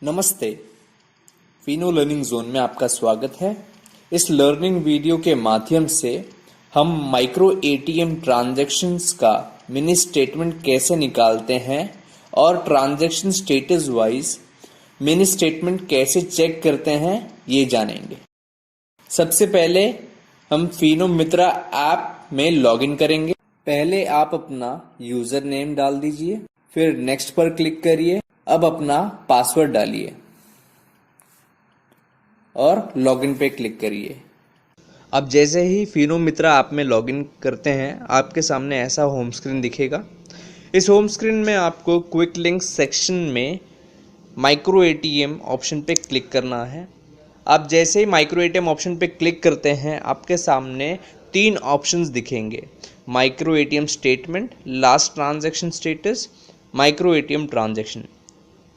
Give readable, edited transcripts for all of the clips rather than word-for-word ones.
नमस्ते। Fino learning zone में आपका स्वागत है। इस लर्निंग वीडियो के माध्यम से हम माइक्रो एटीएम ट्रांजैक्शंस का मिनी स्टेटमेंट कैसे निकालते हैं और transaction status wise mini statement कैसे चेक करते हैं ये जानेंगे। सबसे पहले हम फिनो मित्रा ऐप में लॉगिन करेंगे। पहले आप अपना यूजर नेम डाल दीजिए, फिर नेक्स्ट पर क्लिक करिए। अब अपना पासवर्ड डालिए और लॉगिन पे क्लिक करिए। अब जैसे ही फिनो मित्रा ऐप में लॉगिन करते हैं, आपके सामने ऐसा होम स्क्रीन दिखेगा। इस होम स्क्रीन में आपको क्विक लिंक्स सेक्शन में माइक्रो एटीएम ऑप्शन पे क्लिक करना है। आप जैसे ही माइक्रो एटीएम ऑप्शन पे क्लिक करते हैं, आपके सामने 3 ऑप्शंस दिखेंगे: micro ATM statement, last transaction status, micro ATM transaction.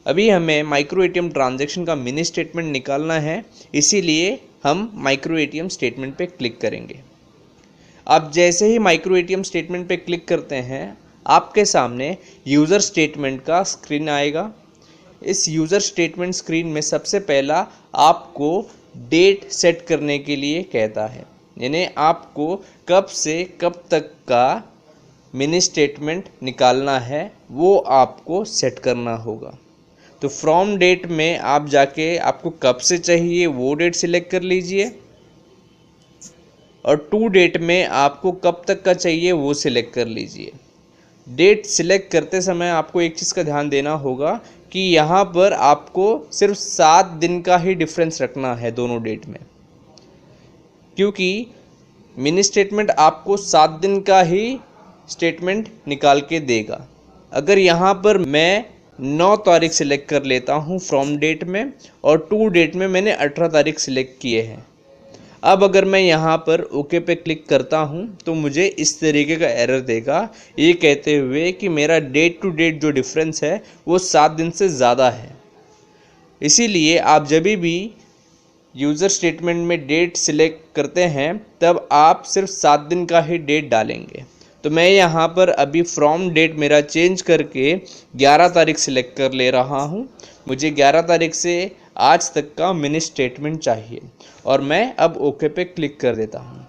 अभी हमें माइक्रो एटीएम ट्रांजैक्शन का मिनी स्टेटमेंट निकालना है, इसीलिए हम माइक्रो एटीएम स्टेटमेंट पे क्लिक करेंगे। आप जैसे ही माइक्रो एटीएम स्टेटमेंट पे क्लिक करते हैं, आपके सामने यूज़र स्टेटमेंट का स्क्रीन आएगा। इस यूज़र स्टेटमेंट स्क्रीन में सबसे पहला आपको डेट सेट करने के लिए कहता है, यानी आपको कब से कब तक का मिनी स्टेटमेंट निकालना है वो आपको सेट करना होगा। तो फ्रॉम डेट में आप जाके आपको कब से चाहिए वो डेट सिलेक्ट कर लीजिए, और टू डेट में आपको कब तक का चाहिए वो सिलेक्ट कर लीजिए। डेट सिलेक्ट करते समय आपको एक चीज़ का ध्यान देना होगा कि यहाँ पर आपको सिर्फ 7 दिन का ही डिफरेंस रखना है दोनों डेट में, क्योंकि मिनी स्टेटमेंट आपको 7 दिन का ही स्टेटमेंट निकाल के देगा। अगर यहाँ पर मैं 9 तारीख सिलेक्ट कर लेता हूँ फ्रॉम डेट में, और टू डेट में मैंने 18 तारीख सिलेक्ट किए हैं। अब अगर मैं यहाँ पर ओके पे क्लिक करता हूँ तो मुझे इस तरीके का एरर देगा, ये कहते हुए कि मेरा डेट टू डेट जो डिफरेंस है वो 7 दिन से ज़्यादा है। इसीलिए आप जब भी यूज़र स्टेटमेंट में डेट सिलेक्ट करते हैं तब आप सिर्फ 7 दिन का ही डेट डालेंगे। तो मैं यहाँ पर अभी फ्रॉम डेट मेरा चेंज करके 11 तारीख सिलेक्ट कर ले रहा हूँ। मुझे 11 तारीख से आज तक का मिनी स्टेटमेंट चाहिए, और मैं अब ओके पे क्लिक कर देता हूँ।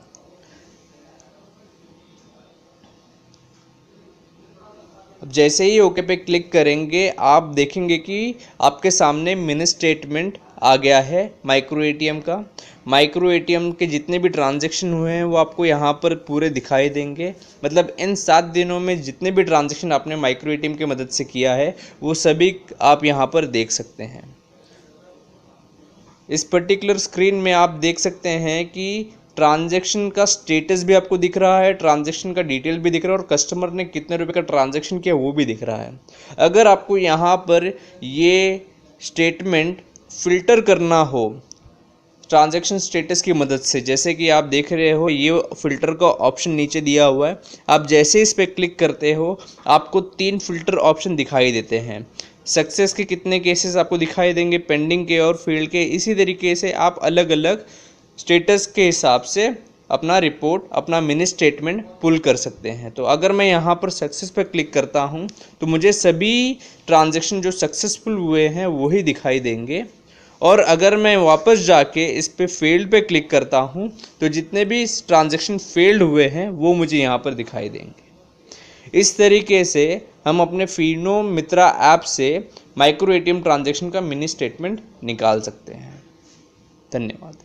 अब जैसे ही ओके पे क्लिक करेंगे, आप देखेंगे कि आपके सामने मिनी स्टेटमेंट आ गया है माइक्रो एटीएम का। माइक्रो एटीएम के जितने भी ट्रांजैक्शन हुए हैं वो आपको यहाँ पर पूरे दिखाई देंगे। मतलब इन 7 दिनों में जितने भी ट्रांजैक्शन आपने माइक्रो एटीएम की मदद से किया है वो सभी आप यहाँ पर देख सकते हैं। इस पर्टिकुलर स्क्रीन में आप देख सकते हैं कि ट्रांजैक्शन का स्टेटस भी आपको दिख रहा है, ट्रांजैक्शन का डिटेल भी दिख रहा है, और कस्टमर ने कितने रुपए का ट्रांजैक्शन किया वो भी दिख रहा है। अगर आपको यहाँ पर ये स्टेटमेंट फ़िल्टर करना हो ट्रांजैक्शन स्टेटस की मदद से, जैसे कि आप देख रहे हो ये फ़िल्टर का ऑप्शन नीचे दिया हुआ है। आप जैसे इस पर क्लिक करते हो आपको 3 फ़िल्टर ऑप्शन दिखाई देते हैं। सक्सेस के कितने केसेस आपको दिखाई देंगे, पेंडिंग के और फेल्ड के। इसी तरीके से आप अलग अलग स्टेटस के हिसाब से अपना रिपोर्ट, अपना मिनी स्टेटमेंट पुल कर सकते हैं। तो अगर मैं यहाँ पर सक्सेस पर क्लिक करता हूँ तो मुझे सभी ट्रांजैक्शन जो सक्सेसफुल हुए हैं वही दिखाई देंगे, और अगर मैं वापस जाके इस पे फेल्ड पे क्लिक करता हूँ तो जितने भी ट्रांजैक्शन फेल्ड हुए हैं वो मुझे यहाँ पर दिखाई देंगे। इस तरीके से हम अपने फिनो मित्रा ऐप से माइक्रो एटीएम ट्रांजैक्शन का मिनी स्टेटमेंट निकाल सकते हैं। धन्यवाद।